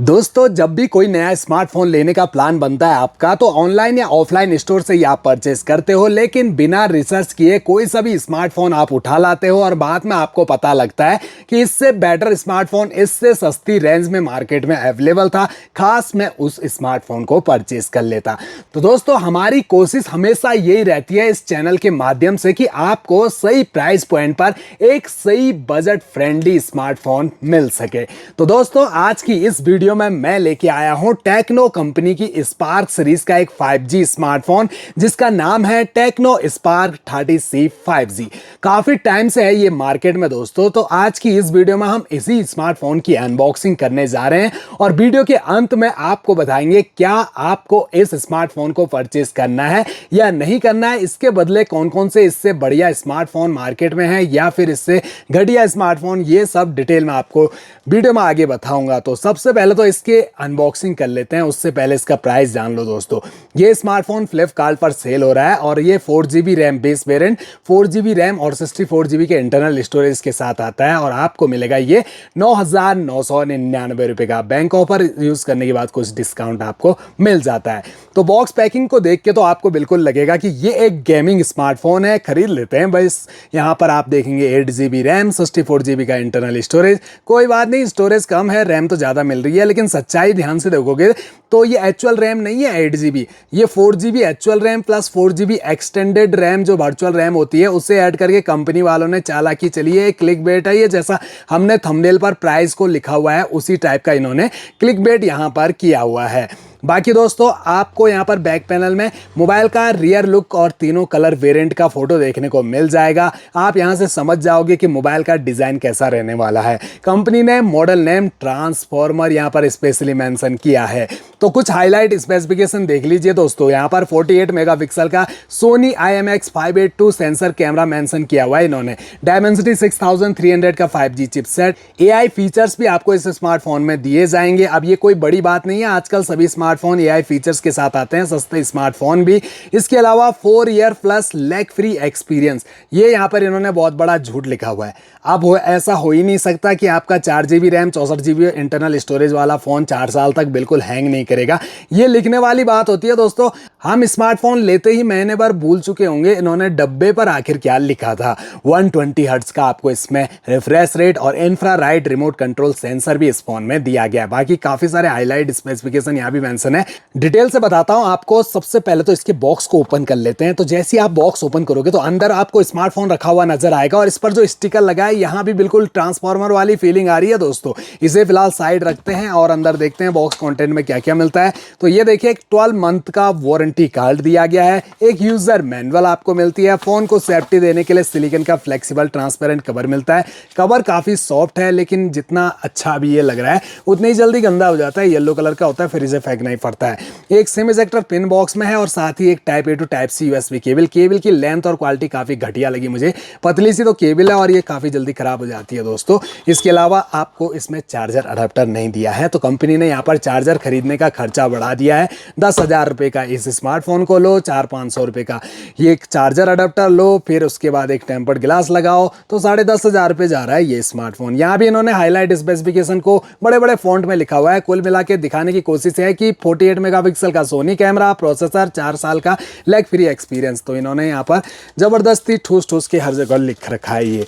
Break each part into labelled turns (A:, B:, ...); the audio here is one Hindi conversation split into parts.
A: दोस्तों, जब भी कोई नया स्मार्टफोन लेने का प्लान बनता है आपका, तो ऑनलाइन या ऑफलाइन स्टोर से ही आप परचेस करते हो। लेकिन बिना रिसर्च किए कोई सा भी स्मार्टफोन आप उठा लाते हो और बाद में आपको पता लगता है कि इससे बेटर स्मार्टफोन इससे सस्ती रेंज में मार्केट में अवेलेबल था, खास मैं उस स्मार्टफोन को परचेस कर लेता। तो दोस्तों, हमारी कोशिश हमेशा यही रहती है इस चैनल के माध्यम से कि आपको सही प्राइस पॉइंट पर एक सही बजट फ्रेंडली स्मार्टफोन मिल सके। तो दोस्तों, आज की इस वीडियो में मैं लेके आया हूं टेक्नो कंपनी की स्पार्क सीरीज का एक 5G स्मार्टफोन जिसका नाम है टेक्नो स्पार्क 30C 5G। काफी टाइम से है ये मार्केट में दोस्तों। तो आज की इस वीडियो में हम इसी स्मार्टफोन की अनबॉक्सिंग करने जा रहे हैं और वीडियो के अंत में आपको बताएंगे क्या आपको इस स्मार्टफोन को परचेस करना है या नहीं करना है, इसके बदले कौन कौन से इससे बढ़िया स्मार्टफोन मार्केट में है या फिर इससे घटिया स्मार्टफोन, ये सब डिटेल में आपको वीडियो में आगे बताऊंगा। तो सबसे पहले तो इसके अनबॉक्सिंग कर लेते हैं, उससे पहले इसका प्राइस जान लो दोस्तों। ये स्मार्टफोन फ्लिपकार्ट पर सेल हो रहा है और ये 4GB RAM base variant, 4GB RAM और 64GB के इंटरनल स्टोरेज के साथ आता है और आपको मिलेगा ये 9,999 रुपए का। बैंक ऑफर यूज करने के बाद कुछ डिस्काउंट आपको मिल जाता है। तो बॉक्स पैकिंग को देख के तो आपको बिल्कुल लगेगा कि ये एक गेमिंग स्मार्टफोन है, खरीद लेते हैं बस। यहाँ पर आप देखेंगे 8GB रैम, 64GB का इंटरनल स्टोरेज। कोई बात नहीं, स्टोरेज कम है, रैम तो ज़्यादा मिल रही है, लेकिन सच्चाई ध्यान से देखोगे तो ये एक्चुअल रैम नहीं है 8GB, ये 4GB actual RAM plus 4GB extended RAM जो वर्चुअल रैम होती है उसे ऐड करके कंपनी वालों ने चालाकी चली है। क्लिक बेट है ये, जैसा हमने थंबनेल पर प्राइस को लिखा हुआ है उसी टाइप का इन्होंने क्लिक बेट यहाँ पर किया हुआ है। बाकी दोस्तों, आपको यहाँ पर बैक पैनल में मोबाइल का रियर लुक और तीनों कलर वेरिएंट का फोटो देखने को मिल जाएगा। आप यहाँ से समझ जाओगे कि मोबाइल का डिजाइन कैसा रहने वाला है। कंपनी ने मॉडल नेम ट्रांसफॉर्मर यहाँ पर स्पेशली मेंशन किया है। तो कुछ हाईलाइट स्पेसिफिकेशन देख लीजिए दोस्तों। यहाँ पर 48 मेगापिक्सल का Soni IMX582 sensor camera mention किया हुआ है इन्होंने। डायमेंसिटी 6300 का 5G चिपसेट। AI फीचर्स भी आपको इस स्मार्टफोन में दिए जाएंगे। अब ये कोई बड़ी बात नहीं है, आजकल सभी स्मार्टफोन AI फीचर्स के साथ आते हैं, सस्ते स्मार्टफोन भी। इसके अलावा 4 year plus lag free experience, ये यहाँ पर इन्होंने बहुत बड़ा झूठ लिखा हुआ है। अब ऐसा हो ही नहीं सकता कि आपका 4GB RAM 64GB internal storage वाला फोन 4 साल तक बिल्कुल हैंग नहीं करेगा। ये लिखने वाली बात होती है दोस्तों। हम स्मार्टफोन लेते ही महीने भर भूल चुके होंगे इन्होंने डब्बे पर आखिर क्या लिखा था। 120 हर्ट्ज का आपको इसमें रिफ्रेश रेट और इंफ्रारेड रिमोट कंट्रोल सेंसर भी इस फोन में दिया गया है। बाकी काफी सारे हाईलाइट स्पेसिफिकेशन यहाँ भी मेंशन है, डिटेल से बताता हूं आपको। सबसे पहले तो इसके बॉक्स को ओपन कर लेते हैं। तो जैसे ही आप बॉक्स ओपन करोगे तो अंदर आपको स्मार्टफोन रखा हुआ नजर आएगा और इस पर जो स्टिकर लगा है यहाँ भी बिल्कुल ट्रांसफॉर्मर वाली फीलिंग आ रही है दोस्तों। इसे फिलहाल साइड रखते हैं और अंदर देखते हैं बॉक्स कंटेंट में क्या क्या मिलता है। तो ये देखिए, एक 12 मंथ का वारंटी कार्ड दिया गया है, एक यूजर मैनुअल आपको मिलती है, फोन को सेफ्टी देने के लिए सिलिकॉन का फ्लेक्सिबल ट्रांसपेरेंट कवर मिलता है। कवर काफी सॉफ्ट है, लेकिन जितना अच्छा भी ये लग रहा है उतना ही जल्दी गंदा हो जाता है। येलो कलर का होता है, फिर इसे फेंकना ही पड़ता है। एक सिम इजेक्टर पिन बॉक्स में है और साथ ही एक type A to type C USB cable. Cable की लेंथ और क्वालिटी काफी घटिया लगी मुझे, पतली सी तो केबल है और ये काफी जल्दी खराब हो जाती है दोस्तों। इसके अलावा आपको इसमें चार्जर अडेप्टर नहीं दिया है, तो कंपनी ने यहाँ पर चार्जर खरीदने का खर्चा बढ़ा दिया है। 10,000 रुपए का इस स्मार्टफोन को लो, 400-500 रुपए का ये एक चार्जर अडेप्टर लो, फिर उसके बाद एक टेम्पर्ड ग्लास लगाओ, तो 10,500 रुपए जा रहा है ये स्मार्टफोन। यहाँ भी इन्होंने हाईलाइट स्पेसिफिकेशन को बड़े बड़े फॉन्ट में लिखा हुआ है। कुल मिला के दिखाने की कोशिश है कि 48 मेगापिक्सल का सोनी कैमरा, प्रोसेसर, 4 साल का लैग फ्री एक्सपीरियंस। तो इन्होंने यहाँ पर जबरदस्ती ठूस ठूस के हर जगह लिख रखा है। ये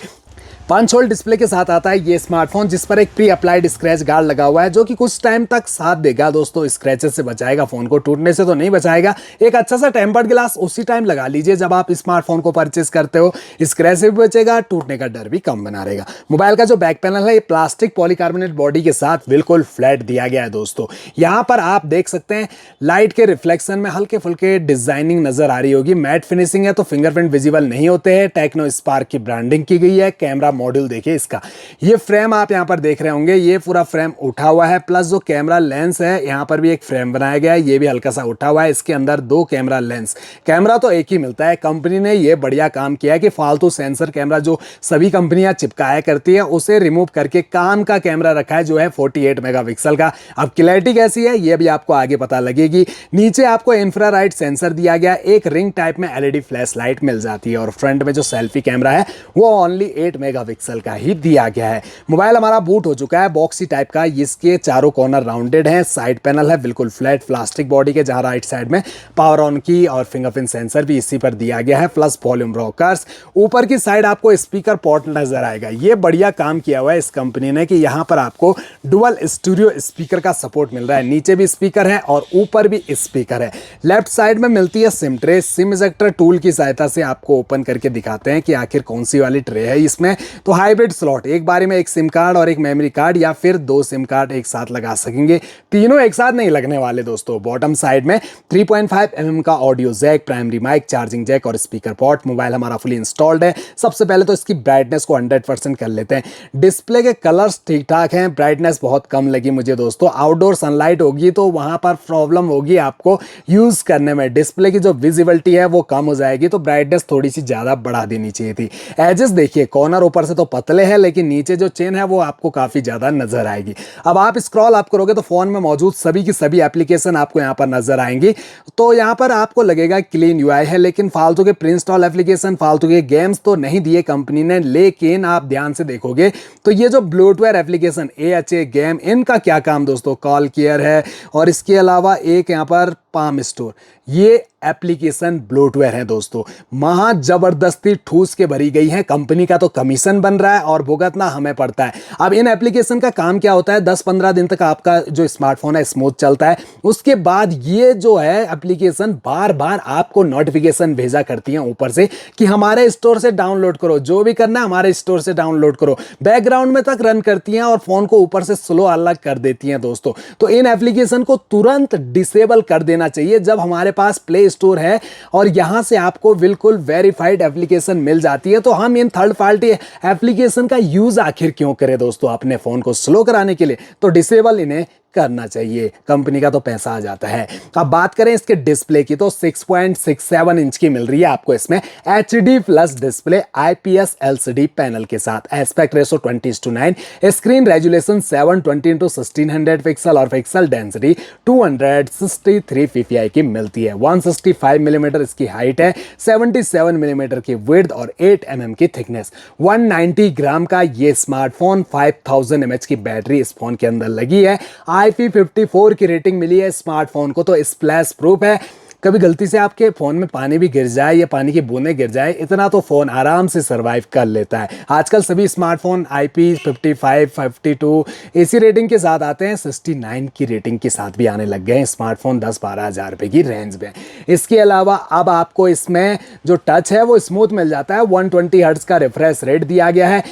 A: 5 होल डिस्प्ले के साथ आता है ये स्मार्टफोन, जिस पर एक प्री अप्लाइड स्क्रैच गार्ड लगा हुआ है जो कि कुछ टाइम तक साथ देगा दोस्तों। स्क्रैचेस से बचाएगा, फोन को टूटने से तो नहीं बचाएगा। एक अच्छा सा टेम्पर्ड ग्लास उसी टाइम लगा लीजिए जब आप स्मार्टफोन को परचेस करते हो, स्क्रैच से भी बचेगा, टूटने का डर भी कम बना रहेगा। मोबाइल का जो बैक पैनल है ये प्लास्टिक पॉलीकार्बोनेट बॉडी के साथ बिल्कुल फ्लैट दिया गया है दोस्तों। यहाँ पर आप देख सकते हैं लाइट के रिफ्लेक्शन में हल्के फुल्के डिजाइनिंग नजर आ रही होगी। मैट फिनिशिंग है तो फिंगरप्रिंट विजिबल नहीं होते हैं। टेक्नो स्पार्क की ब्रांडिंग की गई है। कैमरा मॉड्यूल देखिए इसका, ये फ्रेम आप यहां पर देख रहे होंगे, ये पूरा फ्रेम उठा हुआ है, प्लस जो कैमरा लेंस है यहां पर भी एक फ्रेम बनाया गया है, ये भी हल्का सा उठा हुआ है। इसके अंदर 2 कैमरा लेंस, कैमरा तो एक ही मिलता है। कंपनी ने ये बढ़िया काम किया है कि फालतू सेंसर कैमरा जो सभी कंपनियां चिपकाया करती है उसे रिमूव करके काम का कैमरा रखा है जो है 48 मेगापिक्सल का। अब क्लैरिटी कैसी है ये भी आपको आगे पता लगेगी। नीचे आपको इंफ्रारेड सेंसर दिया गया, एक रिंग टाइप में LED फ्लैश लाइट मिल जाती है और फ्रंट में जो सेल्फी कैमरा है वो ओनली 8 मेगा मेगापिक्सल का ही दिया गया है। मोबाइल हमारा बूट हो चुका है, बॉक्सी टाइप का। इसके चारों कॉर्नर राउंडेड हैं, साइड पैनल है बिल्कुल फ्लैट प्लास्टिक बॉडी के, जहां राइट साइड में पावर ऑन की और फिंगरप्रिंट सेंसर भी इसी पर दिया गया है, प्लस वॉल्यूम रॉकर्स। ऊपर की साइड आपको स्पीकर पोर्ट नजर आएगा। ये बढ़िया काम किया हुआ है इस कंपनी ने कि यहाँ पर आपको डुअल स्टूडियो स्पीकर का सपोर्ट मिल रहा है। नीचे भी स्पीकर है और ऊपर भी स्पीकर है। लेफ्ट साइड में मिलती है SIM tray. SIM ejector tool की सहायता से आपको ओपन करके दिखाते हैं कि आखिर कौन सी वाली ट्रे है इसमें। तो हाइब्रिड स्लॉट, एक बारी में एक सिम कार्ड और एक मेमोरी कार्ड या फिर दो सिम कार्ड एक साथ लगा सकेंगे। तीनों एक साथ नहीं लगने वाले दोस्तों। बॉटम साइड में 3.5 mm का audio jack, primary mic, charging jack और स्पीकर पोर्ट। मोबाइल हमारा फुली इंस्टॉल्ड है। सबसे पहले तो इसकी ब्राइटनेस को 100% कर लेते हैं। डिस्प्ले के कलर्स ठीक ठाक हैं, ब्राइटनेस बहुत कम लगी मुझे दोस्तों। आउटडोर सनलाइट होगी तो वहां पर प्रॉब्लम होगी आपको यूज करने में। डिस्प्ले की जो विजिबिलिटी है वो कम हो जाएगी, तो ब्राइटनेस थोड़ी सी ज्यादा बढ़ा देनी चाहिए थी। एजेस देखिए, कॉर्नर ऊपर से तो पतले हैं लेकिन नीचे जो चेन है वो आपको काफी ज्यादा नजर आएगी। अब आप स्क्रॉल आप करोगे तो फोन में मौजूद सभी की सभी एप्लीकेशन आपको यहां पर नजर आएंगी। तो यहां पर आपको लगेगा क्लीन यूआई है, लेकिन फालतू के प्री इंस्टॉल एप्लीकेशन, फालतू के गेम्स तो नहीं दिए कंपनी ने। लेकिन आप ध्यान से देखोगे तो ये जो ब्लूटूथ एप्लीकेशन AHA गेम, इनका क्या काम दोस्तों, कॉल केयर है और इसके अलावा एक यहां पर पाम स्टोर, ये एप्लीकेशन ब्लोटवेयर है दोस्तों। महा जबरदस्ती ठूस के भरी गई है। कंपनी का तो कमीशन बन रहा है और भुगतना हमें पड़ता है। अब इन एप्लीकेशन का काम क्या होता है, 10-15 दिन तक आपका जो स्मार्टफोन है स्मूथ चलता है। उसके बाद ये जो है एप्लीकेशन बार बार आपको नोटिफिकेशन भेजा करती है ऊपर से कि हमारे स्टोर से डाउनलोड करो, जो भी करना है हमारे स्टोर से डाउनलोड करो। बैकग्राउंड में तक रन करती हैं और फोन को ऊपर से स्लो अलग कर देती हैं दोस्तों। तो इन एप्लीकेशन को तुरंत डिसेबल कर देना चाहिए जब हमारे पास प्ले स्टोर है और यहां से आपको बिल्कुल वेरीफाइड एप्लीकेशन मिल जाती है। तो हम इन थर्ड पार्टी एप्लीकेशन का यूज आखिर क्यों करें दोस्तों अपने फोन को स्लो कराने के लिए? तो डिसेबल इन्हें करना चाहिए, कंपनी का तो पैसा आ जाता है। अब बात करें इसके डिस्प्ले की तो 6.67 इंच की मिल रही है आपको इसमें HD plus display IPS LCD panel के साथ। Aspect ratio 20:9, screen resolution 720x1600 pixel और पिक्सल डेंसिटी 263 ppi की मिलती है। 165 मिलीमीटर इसकी हाइट है, 77 मिलीमीटर की विड्थ और 8 mm की थिकनेस। 190 ग्राम का ये स्मार्टफोन, 5000 mAh की बैटरी इस फोन के अंदर लगी है। IP54 की रेटिंग मिली है स्मार्टफोन को, तो स्प्लैश प्रूफ है। कभी गलती से आपके फोन में पानी भी गिर जाए या पानी की बूंदें गिर जाए, इतना तो फोन आराम से सरवाइव कर लेता है। आजकल सभी स्मार्टफोन IP55, 52 ऐसी रेटिंग के साथ आते हैं, 69 की रेटिंग के साथ भी आने लग गए हैं स्मार्टफोन 10-12 हज़ार रुपए की रेंज में। इसके अलावा अब आपको इसमें जो टच है वो स्मूथ मिल जाता है। 120 हर्ट्ज का रिफ्रेश रेट दिया गया है।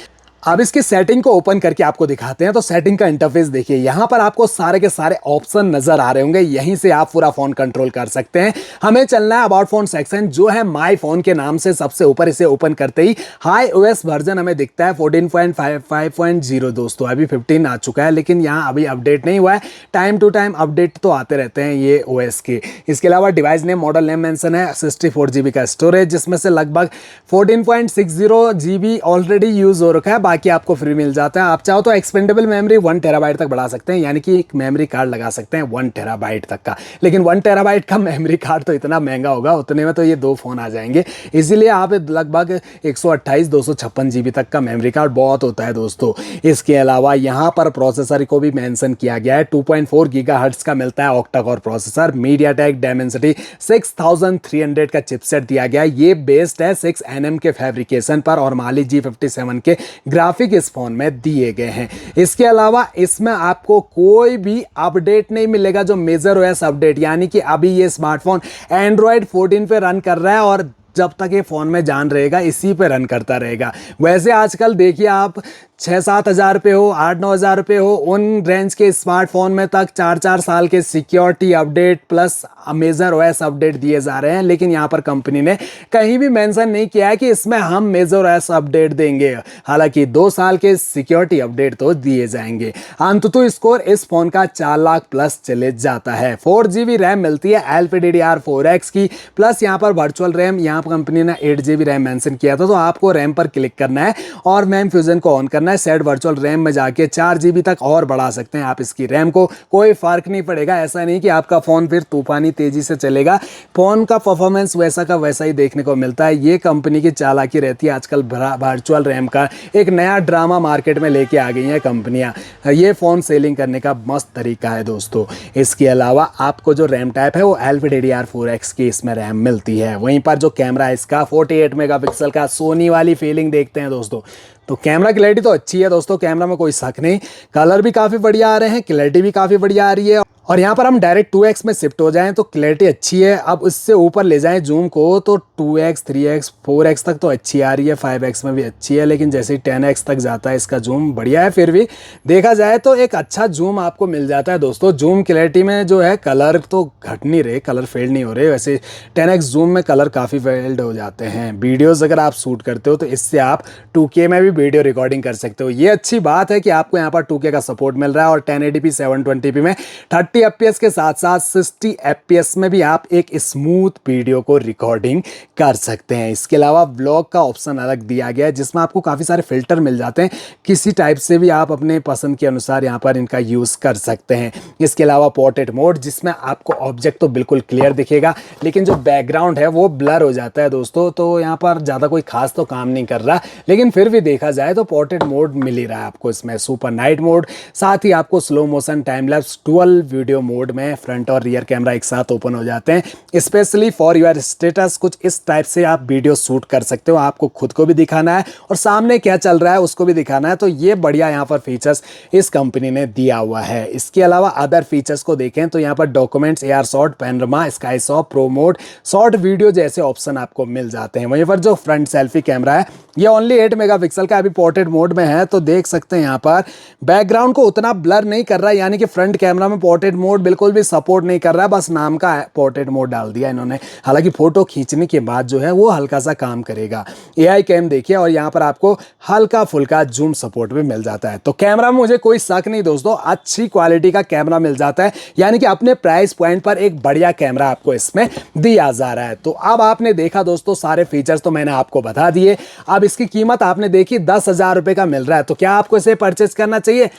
A: अब इसकी सेटिंग को ओपन करके आपको दिखाते हैं। तो सेटिंग का इंटरफेस देखिए, यहां पर आपको सारे के सारे ऑप्शन नजर आ रहे होंगे। यहीं से आप पूरा फोन कंट्रोल कर सकते हैं। हमें चलना है अबाउट फोन सेक्शन, जो है माय फोन के नाम से सबसे ऊपर। इसे ओपन करते ही हाई OS वर्जन हमें दिखता है 14.5.0 दोस्तों। अभी 15 आ चुका है लेकिन यहाँ अभी अपडेट नहीं हुआ है। टाइम टू टाइम अपडेट तो आते रहते हैं ये OS के। इसके अलावा device name, model name mention है। 64 GB का स्टोरेज, जिसमें से लगभग 14.60 GB ऑलरेडी यूज हो रखा है, बाकी आपको फ्री मिल जाता है। आप चाहो तो एक्सपेंडेबल मेमोरी 1 TB तक बढ़ा सकते हैं, यानी कि एक मेमोरी कार्ड लगा सकते हैं 1 TB तक का। लेकिन 1 TB का मेमोरी कार्ड तो इतना महंगा होगा, उतने में तो ये दो फोन आ जाएंगे। इसीलिए आप लगभग 128-256 GB तक का मेमोरी कार्ड बहुत होता है दोस्तों। इसके अलावा यहाँ पर प्रोसेसर को भी मेंशन किया गया है। 2.4 GHz का मिलता है octa core processor. MediaTek Dimensity 6300 का चिपसेट दिया गया है। ये बेस्ड है 6 nm के फैब्रिकेशन पर और Mali G57 के ग्राफिक इस फोन में दिए गए हैं। इसके अलावा इसमें आपको कोई भी अपडेट नहीं मिलेगा जो मेजर OS अपडेट, यानी कि अभी ये स्मार्टफोन Android 14 पे रन कर रहा है और जब तक ये फोन में जान रहेगा इसी पे रन करता रहेगा। वैसे आजकल देखिए आप 6-7 हज़ार रुपये हो, 8-9 हज़ार रुपये हो, उन रेंज के स्मार्टफोन में तक 4-4 साल के security update plus major OS update दिए जा रहे हैं। लेकिन यहाँ पर कंपनी ने कहीं भी मेंशन नहीं किया है कि इसमें हम मेजर OS अपडेट देंगे। हालांकि 2 साल के सिक्योरिटी अपडेट तो दिए जाएंगे। अंततः स्कोर इस फोन का 4 लाख प्लस चले जाता है। 4 GB रैम मिलती है LPDDR4X की, प्लस यहाँ पर वर्चुअल रैम यहाँ कंपनी ने 8 GB रैम मेंशन किया था। तो आपको रैम पर क्लिक करना है और मैम फ्यूजन को ऑन करना है। सेट वर्चुअल रैम में जाके 4 GB तक और बढ़ा सकते हैं आप इसकी रैम को, कोई फर्क नहीं पड़ेगा। ऐसा नहीं कि आपका फ़ोन फिर तूफानी तेज़ी से चलेगा, फ़ोन का परफॉर्मेंस वैसा का वैसा ही देखने को मिलता है। ये कंपनी की चालाकी रहती है। आजकल वर्चुअल रैम का एक नया ड्रामा मार्केट में लेके आ गई हैं कंपनियां। ये फ़ोन सेलिंग करने का मस्त तरीका है दोस्तों। इसके अलावा आपको जो रैम टाइप है वो LPDDR4X की इसमें रैम मिलती है। वहीं पर जो कैमरा है इसका 48 मेगापिक्सल का, सोनी वाली फीलिंग देखते हैं दोस्तों। तो कैमरा क्लैरिटी तो अच्छी है दोस्तों, कैमरा में कोई शक नहीं। कलर भी काफ़ी बढ़िया आ रहे हैं, क्लैरिटी भी काफ़ी बढ़िया आ रही है। और यहाँ पर हम डायरेक्ट 2x में शिफ्ट हो जाएं तो क्लैरिटी अच्छी है। अब इससे ऊपर ले जाएं जूम को तो 2x 3x 4x तक तो अच्छी आ रही है, 5x में भी अच्छी है, लेकिन जैसे ही 10x तक जाता है इसका जूम बढ़िया है। फिर भी देखा जाए तो एक अच्छा जूम आपको मिल जाता है दोस्तों। जूम क्लैरिटी में जो है कलर तो घट नहीं रहे, कलर फेड नहीं हो रहे। वैसे 10x जूम में कलर काफ़ी फेड हो जाते हैं। वीडियोज़ अगर आप शूट करते हो तो इससे आप 2K में भी वीडियो रिकॉर्डिंग कर सकते हो। ये अच्छी बात है कि आपको यहाँ पर 2K का सपोर्ट मिल रहा है और 1080p 720p में 30 FPS के साथ साथ 60 FPS में भी आप एक स्मूथ वीडियो को रिकॉर्डिंग कर सकते हैं। इसके अलावा व्लॉग का ऑप्शन अलग दिया गया है जिसमें आपको काफ़ी सारे फिल्टर मिल जाते हैं। किसी टाइप से भी आप अपने पसंद के अनुसार यहाँ पर इनका यूज़ कर सकते हैं। इसके अलावा पोर्ट्रेट मोड जिसमें आपको ऑब्जेक्ट तो बिल्कुल क्लियर दिखेगा, लेकिन जो बैकग्राउंड है वो ब्लर हो जाता है दोस्तों। तो यहाँ पर ज़्यादा कोई खास तो काम नहीं कर रहा, लेकिन फिर भी देखा जाए तो पोर्ट्रेट मोड मिल ही रहा है आपको इसमें। सुपर नाइट मोड, साथ ही आपको slow motion time lapse dual video mode में फ्रंट और रियर कैमरा एक साथ ओपन हो जाते हैं। स्पेशली फॉर योर स्टेटस कुछ इस टाइप से आप वीडियो शूट कर सकते हो। आपको खुद को भी दिखाना है और सामने क्या चल रहा है उसको भी दिखाना है। तो ये बढ़िया यहाँ पर फीचर्स इस कंपनी ने दिया हुआ है। इसके अलावा अदर फीचर्स को देखें तो यहाँ पर documents, AR shot, panorama, sky shot, pro mode, short video जैसे ऑप्शन आपको मिल जाते हैं। वहीं पर जो फ्रंट सेल्फी कैमरा है ये ओनली 8 मेगापिक्सल का अभी पोर्ट्रेट मोड में है। तो देख सकते हैं यहाँ पर बैकग्राउंड को उतना ब्लर नहीं कर रहा है, यानी कि फ्रंट कैमरा में पोर्ट्रेट मोड बिल्कुल भी सपोर्ट नहीं कर रहा है, बस नाम का पोर्ट्रेट मोड डाल दिया इन्होंने। हालांकि फोटो खींचने के बाद जो है वो हल्का सा काम करेगा। AI कैम देखिए और यहाँ पर आपको हल्का फुल्का जूम सपोर्ट भी मिल जाता है। तो कैमरा में मुझे कोई शक नहीं दोस्तों, अच्छी क्वालिटी का कैमरा मिल जाता है, यानी कि अपने प्राइस पॉइंट पर एक बढ़िया कैमरा आपको इसमें दिया जा रहा है। तो अब आपने देखा दोस्तों सारे फीचर्स तो मैंने आपको बता दिए। अब इसकी कीमत आपने देखी 10,000 रुपए का मिल रहा है। तो क्या आपको इसे परचेस करना चाहिए?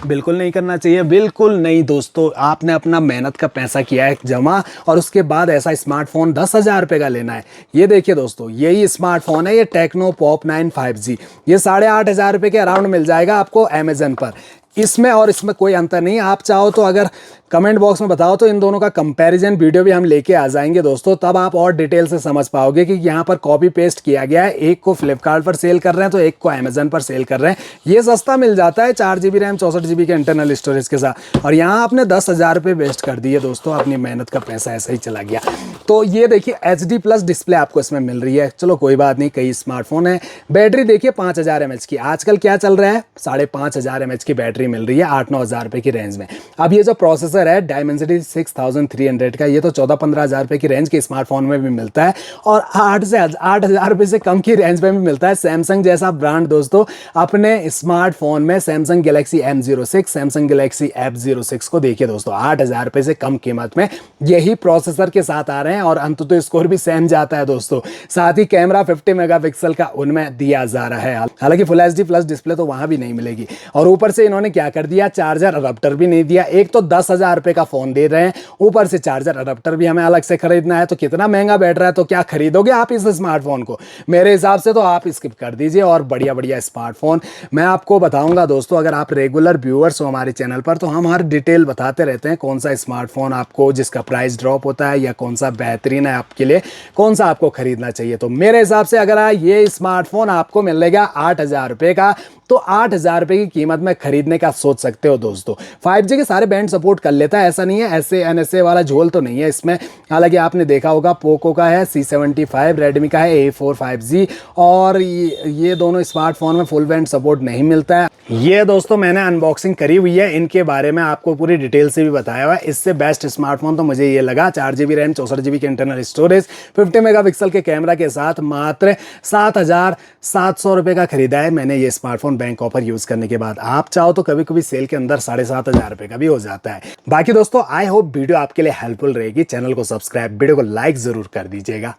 A: बिल्कुल नहीं करना चाहिए, बिल्कुल नहीं दोस्तों। आपने अपना मेहनत का पैसा किया है जमा और उसके बाद ऐसा स्मार्टफोन 10,000 रुपए का लेना है। ये देखिए दोस्तों, यही स्मार्टफोन है, ये टेक्नो पॉप 9 5G। ये 8,500 रुपए के अराउंड मिल जाएगा आपको अमेजन पर। इसमें और इसमें कोई अंतर नहीं। आप चाहो तो अगर कमेंट बॉक्स में बताओ तो इन दोनों का कंपैरिजन वीडियो भी हम लेके आ जाएंगे दोस्तों, तब आप और डिटेल से समझ पाओगे कि यहाँ पर कॉपी पेस्ट किया गया है। एक को फ्लिपकार्ट पर सेल कर रहे हैं तो एक को अमेजन पर सेल कर रहे हैं। ये सस्ता मिल जाता है 4 GB रैम 64 GB के इंटरनल स्टोरेज के साथ, और यहाँ आपने 10,000 रुपये वेस्ट कर दिए दोस्तों। अपनी मेहनत का पैसा ऐसा ही चला गया। तो ये देखिए HD+ डिस्प्ले आपको इसमें मिल रही है। चलो कोई बात नहीं, कई स्मार्टफोन है। बैटरी देखिए 5000 mAh की, आजकल क्या चल रहा है 5,500 mAh की बैटरी मिल रही है 8-9 हज़ार रुपये की रेंज में। अब ये जो प्रोसेसर है Dimensity 6300 का, ये तो 14-15 हज़ार रुपये की रेंज के स्मार्टफोन में भी मिलता है और 8,000 रुपये से कम की रेंज में भी मिलता है। सैमसंग जैसा ब्रांड दोस्तों अपने स्मार्टफोन में Samsung Galaxy M06, Samsung Galaxy F06 को देखिए दोस्तों 8,000 रुपये से कम कीमत में यही प्रोसेसर के साथ आ रहे हैं और अंततः स्कोर भी सेम जाता है दोस्तों। साथ ही कैमरा 50 मेगापिक्सल का उनमें दिया जा रहा है। हालांकि फुल HD+ डिस्प्ले तो वहां भी नहीं मिलेगी। और ऊपर से इन्होंने क्या कर दिया, चार्जर अडप्टर भी नहीं दिया। एक तो 10,000 रुपये का फोन दे रहे हैं, ऊपर से चार्जर अडप्टर भी हमें अलग से खरीदना है। तो कितना महंगा बैठ रहा है, तो क्या खरीदोगे आप इस स्मार्टफोन को? मेरे हिसाब से तो आप स्किप कर दीजिए और बढ़िया बढ़िया स्मार्टफोन मैं आपको बताऊंगा दोस्तों। अगर आप रेगुलर व्यूअर्स हो हमारे चैनल पर तो हम हर डिटेल बताते रहते हैं कौन सा स्मार्टफोन आपको जिसका प्राइस ड्रॉप होता है या कौन सा बेहतरीन है आपके लिए, कौन सा आपको खरीदना चाहिए। तो मेरे हिसाब से अगर ये स्मार्टफोन आपको मिलेगा 8,000 रुपये का, तो 8,000 रुपये की कीमत में खरीदने का सोच सकते हो दोस्तों। 5G के सारे बैंड सपोर्ट कर लेता है, ऐसा नहीं है ऐसे NSA वाला झोल तो नहीं है इसमें। हालांकि आपने देखा होगा पोको का है C75, रेडमी का है A4 5G, और ये दोनों स्मार्टफोन में फुल बैंड सपोर्ट नहीं मिलता है। ये दोस्तों मैंने अनबॉक्सिंग करी हुई है, इनके बारे में आपको पूरी डिटेल से भी बताया हुआ है। इससे बेस्ट स्मार्टफोन तो मुझे ये लगा, 4 GB रैम 64 GB के इंटरनल स्टोरेज, 50 मेगापिक्सल के कैमरा के साथ मात्र 7,700 रुपये का खरीदा है मैंने ये स्मार्टफोन बैंक ऑफर यूज करने के बाद। आप चाहो तो कभी कभी सेल के अंदर 7,500 रुपये का भी हो जाता है। बाकी दोस्तों आई होप वीडियो आपके लिए हेल्पफुल रहेगी। चैनल को सब्सक्राइब, वीडियो को लाइक जरूर कर दीजिएगा।